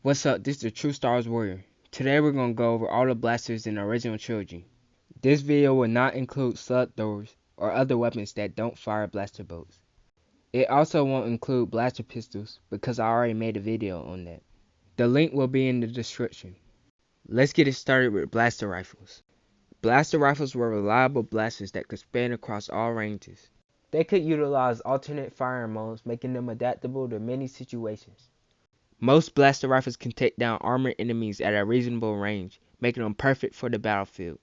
What's up, this is the True Stars Warrior. Today we're going to go over all the blasters in the original trilogy. This video will not include slug throwers or other weapons that don't fire blaster bolts. It also won't include blaster pistols because I already made a video on that. The link will be in the description. Let's get it started with blaster rifles. Blaster rifles were reliable blasters that could span across all ranges. They could utilize alternate firing modes, making them adaptable to many situations. Most blaster rifles can take down armored enemies at a reasonable range, making them perfect for the battlefield.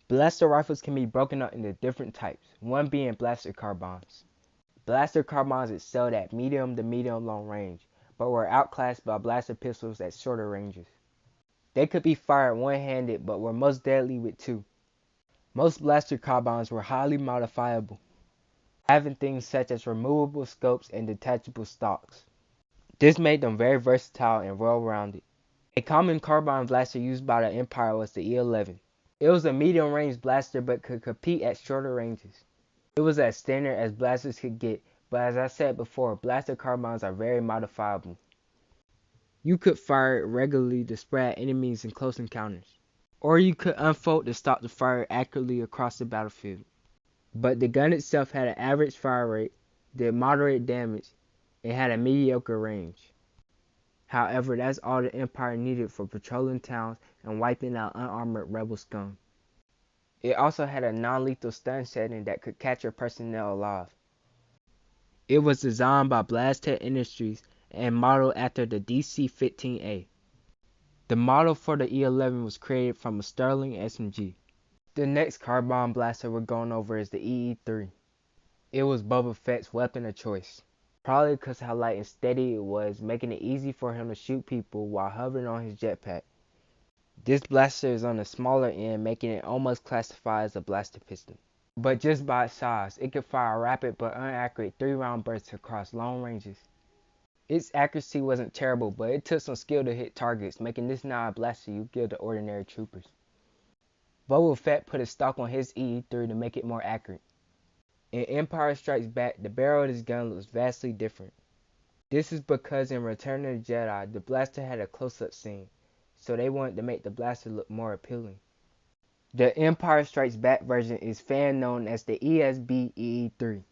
Blaster rifles can be broken up into different types, one being blaster carbines. Blaster carbines excelled at medium to medium-long range, but were outclassed by blaster pistols at shorter ranges. They could be fired one-handed, but were most deadly with two. Most blaster carbines were highly modifiable, having things such as removable scopes and detachable stocks. This made them very versatile and well-rounded. A common carbine blaster used by the Empire was the E11. It was a medium-range blaster but could compete at shorter ranges. It was as standard as blasters could get, but as I said before, blaster carbines are very modifiable. You could fire it regularly to spray at enemies in close encounters, or you could unfold the stock to fire it accurately across the battlefield. But the gun itself had an average fire rate, did moderate damage, and had a mediocre range. However, that's all the Empire needed for patrolling towns and wiping out unarmored rebel scum. It also had a non-lethal stun setting that could capture personnel alive. It was designed by Blastech Industries and modeled after the DC-15A. The model for the E11 was created from a Sterling SMG. The next carbine blaster we're going over is the E30. It was Boba Fett's weapon of choice. Probably because how light and steady it was, making it easy for him to shoot people while hovering on his jetpack. This blaster is on the smaller end, making it almost classified as a blaster pistol. But just by its size, it could fire rapid but inaccurate 3-round bursts across long ranges. Its accuracy wasn't terrible, but it took some skill to hit targets, making this not a blaster you give to ordinary troopers. Boba Fett put a stock on his E3 to make it more accurate. In Empire Strikes Back, the barrel of this gun looks vastly different. This is because in Return of the Jedi, the blaster had a close-up scene, so they wanted to make the blaster look more appealing. The Empire Strikes Back version is fan known as the ESB EE3.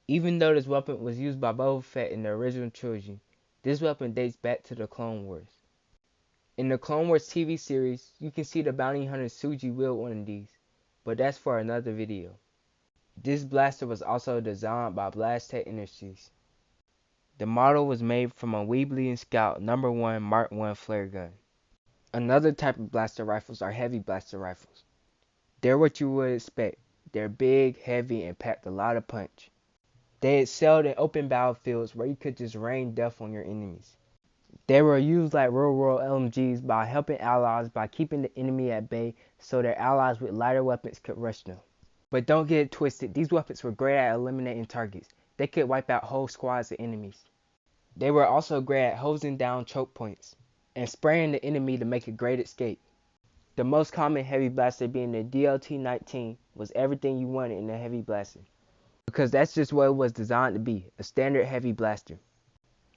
Even though this weapon was used by Boba Fett in the original trilogy, this weapon dates back to the Clone Wars. In the Clone Wars TV series, you can see the bounty hunter Suji wield one of these, but that's for another video. This blaster was also designed by Blastech Industries. The model was made from a Weebly and Scout No. 1 Mark I flare gun. Another type of blaster rifles are heavy blaster rifles. They're what you would expect. They're big, heavy, and packed a lot of punch. They excelled in open battlefields where you could just rain death on your enemies. They were used like real-world LMGs by helping allies by keeping the enemy at bay so their allies with lighter weapons could rush them. But don't get it twisted, these weapons were great at eliminating targets. They could wipe out whole squads of enemies. They were also great at hosing down choke points and spraying the enemy to make a great escape. The most common heavy blaster being the DLT-19 was everything you wanted in a heavy blaster, because that's just what it was designed to be, a standard heavy blaster,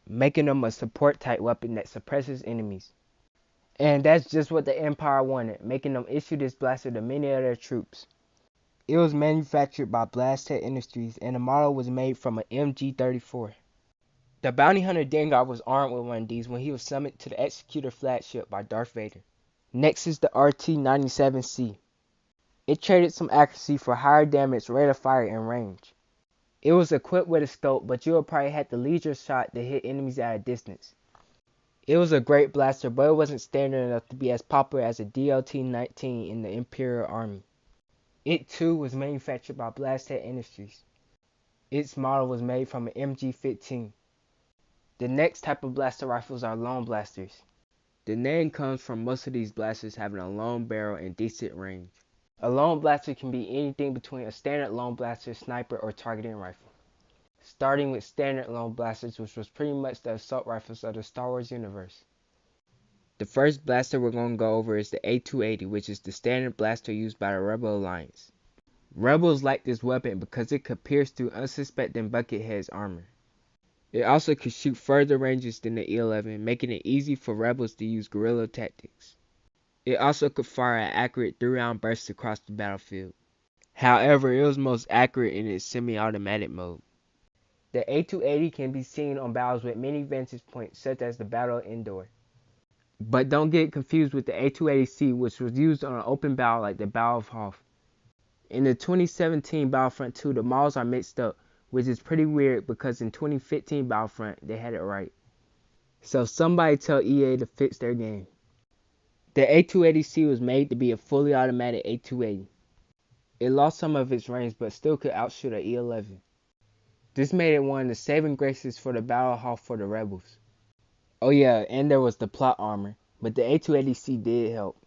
making them a support type weapon that suppresses enemies. And that's just what the Empire wanted, making them issue this blaster to many of their troops. It was manufactured by Blastech Industries and the model was made from an MG-34. The bounty hunter Dengar was armed with one of these when he was summoned to the Executor flagship by Darth Vader. Next is the RT-97C. It traded some accuracy for higher damage, rate of fire, and range. It was equipped with a scope, but you would probably have to lead your shot to hit enemies at a distance. It was a great blaster, but it wasn't standard enough to be as popular as the DLT-19 in the Imperial Army. It too was manufactured by Blastech Industries. Its model was made from an MG-15. The next type of blaster rifles are long blasters. The name comes from most of these blasters having a long barrel and decent range. A long blaster can be anything between a standard long blaster, sniper, or targeting rifle. Starting with standard long blasters, which was pretty much the assault rifles of the Star Wars universe. The first blaster we're going to go over is the A280, which is the standard blaster used by the Rebel Alliance. Rebels liked this weapon because it could pierce through unsuspecting Buckethead's armor. It also could shoot further ranges than the E11, making it easy for rebels to use guerrilla tactics. It also could fire an accurate 3-round burst across the battlefield. However, it was most accurate in its semi-automatic mode. The A280 can be seen on battles with many vantage points, such as the Battle of Endor. But don't get confused with the A280C, which was used on an open battle like the Battle of Hoth. In the 2017 Battlefront 2, the models are mixed up, which is pretty weird because in 2015 Battlefront, they had it right. So somebody tell EA to fix their game. The A280C was made to be a fully automatic A280. It lost some of its range, but still could outshoot an E11. This made it one of the saving graces for the Battle of Hoth for the rebels. Oh yeah, and there was the plot armor, but the A280C did help.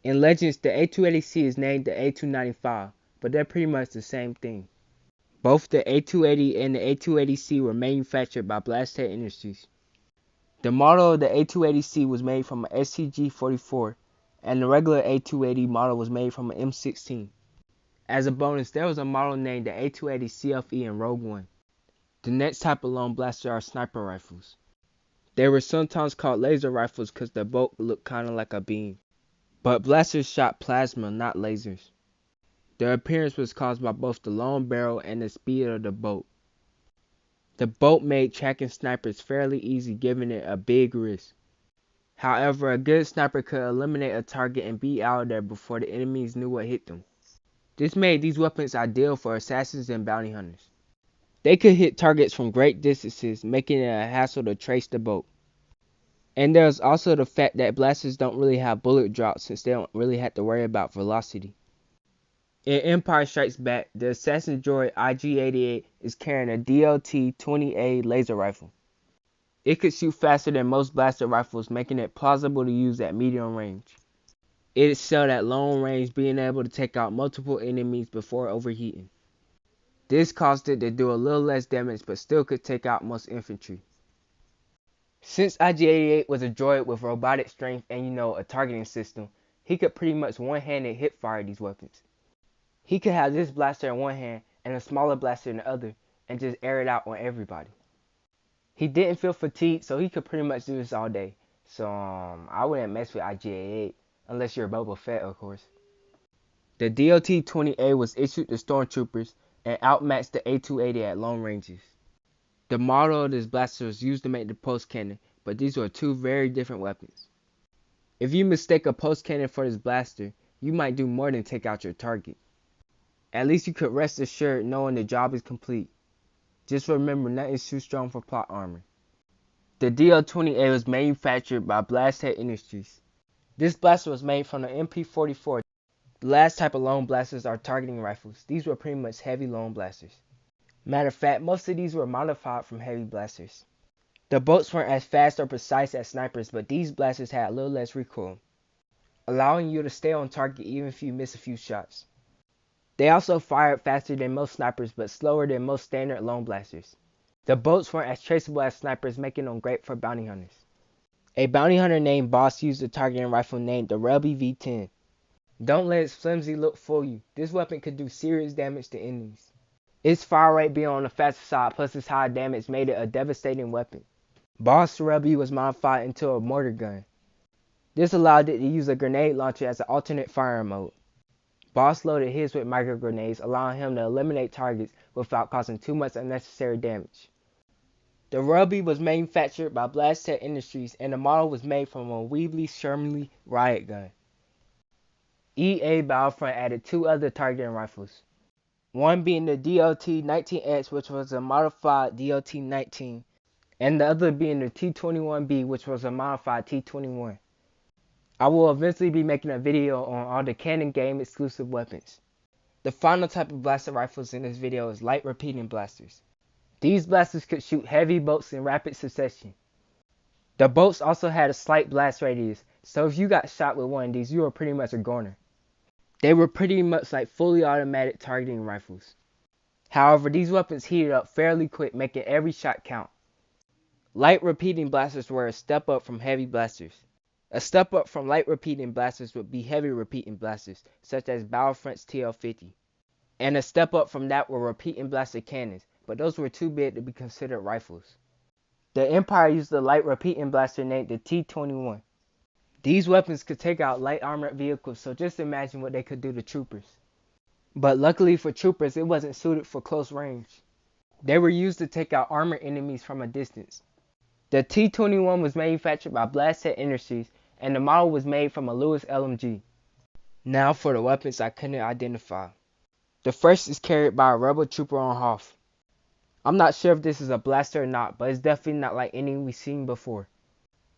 In Legends, the A280C is named the A295, but they're pretty much the same thing. Both the A280 and the A280C were manufactured by Blaster Industries. The model of the A280C was made from an STG-44, and the regular A280 model was made from an M16. As a bonus, there was a model named the A280 CFE in Rogue One. The next type of long blaster are sniper rifles. They were sometimes called laser rifles because the bolt looked kinda like a beam. But blasters shot plasma, not lasers. Their appearance was caused by both the long barrel and the speed of the bolt. The bolt made tracking snipers fairly easy, giving it a big risk. However, a good sniper could eliminate a target and be out of there before the enemies knew what hit them. This made these weapons ideal for assassins and bounty hunters. They could hit targets from great distances, making it a hassle to trace the bolt. And there's also the fact that blasters don't really have bullet drops since they don't really have to worry about velocity. In Empire Strikes Back, the assassin droid IG-88 is carrying a DLT-20A laser rifle. It could shoot faster than most blaster rifles, making it plausible to use at medium range. It excelled at long range, being able to take out multiple enemies before overheating. This caused it to do a little less damage, but still could take out most infantry. Since IG-88 was a droid with robotic strength and a targeting system, he could pretty much one-handed hip fire these weapons. He could have this blaster in one hand and a smaller blaster in the other and just air it out on everybody. He didn't feel fatigued, so he could pretty much do this all day. So I wouldn't mess with IG-88 unless you're Boba Fett, of course. The DLT-20A was issued to stormtroopers and outmatched the A280 at long ranges. The model of this blaster was used to make the pulse cannon, but these were two very different weapons. If you mistake a pulse cannon for this blaster, you might do more than take out your target. At least you could rest assured knowing the job is complete. Just remember, nothing's too strong for plot armor. The DL-20A was manufactured by Blaster Industries. This blaster was made from the MP-44. The last type of long blasters are targeting rifles. These were pretty much heavy long blasters. Matter of fact, most of these were modified from heavy blasters. The bolts weren't as fast or precise as snipers, but these blasters had a little less recoil, allowing you to stay on target even if you miss a few shots. They also fired faster than most snipers, but slower than most standard long blasters. The bolts weren't as traceable as snipers, making them great for bounty hunters. A bounty hunter named Boss used a targeting rifle named the Rebel V10. Don't let its flimsy look fool you. This weapon could do serious damage to enemies. Its fire rate being on the faster side plus its high damage made it a devastating weapon. Boss Rebel was modified into a mortar gun. This allowed it to use a grenade launcher as an alternate firing mode. Boss loaded his with micro grenades, allowing him to eliminate targets without causing too much unnecessary damage. The Rebel was manufactured by Blaster Industries and the model was made from a Weebly Shermanly riot gun. EA Battlefront added two other targeting rifles. One being the DLT-19X, which was a modified DLT-19, and the other being the T-21B, which was a modified T-21. I will eventually be making a video on all the Canon game exclusive weapons. The final type of blaster rifles in this video is light repeating blasters. These blasters could shoot heavy bolts in rapid succession. The bolts also had a slight blast radius, so if you got shot with one of these, you were pretty much a goner. They were pretty much like fully automatic targeting rifles. However, these weapons heated up fairly quick, making every shot count. Light repeating blasters were a step up from heavy blasters. A step up from light repeating blasters would be heavy repeating blasters, such as Battlefront's TL-50. And a step up from that were repeating blaster cannons, but those were too big to be considered rifles. The Empire used a light repeating blaster named the T-21. These weapons could take out light armored vehicles, so just imagine what they could do to troopers. But luckily for troopers, it wasn't suited for close range. They were used to take out armored enemies from a distance. The T-21 was manufactured by Blastech Industries, and the model was made from a Lewis LMG. Now for the weapons I couldn't identify. The first is carried by a rebel trooper on Hoth. I'm not sure if this is a blaster or not, but it's definitely not like any we've seen before.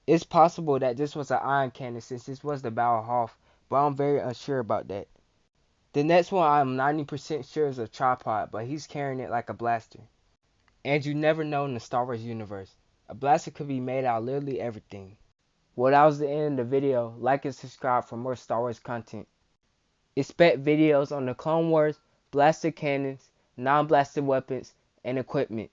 It's possible that this was an ion cannon since this was the Battle of Hoth, but I'm very unsure about that. The next one I'm 90% sure is a tripod, but he's carrying it like a blaster. And you never know in the Star Wars universe. A blaster could be made out of literally everything. Well, that was the end of the video. Like and subscribe for more Star Wars content. Expect videos on the Clone Wars, blaster cannons, non-blaster weapons, and equipment.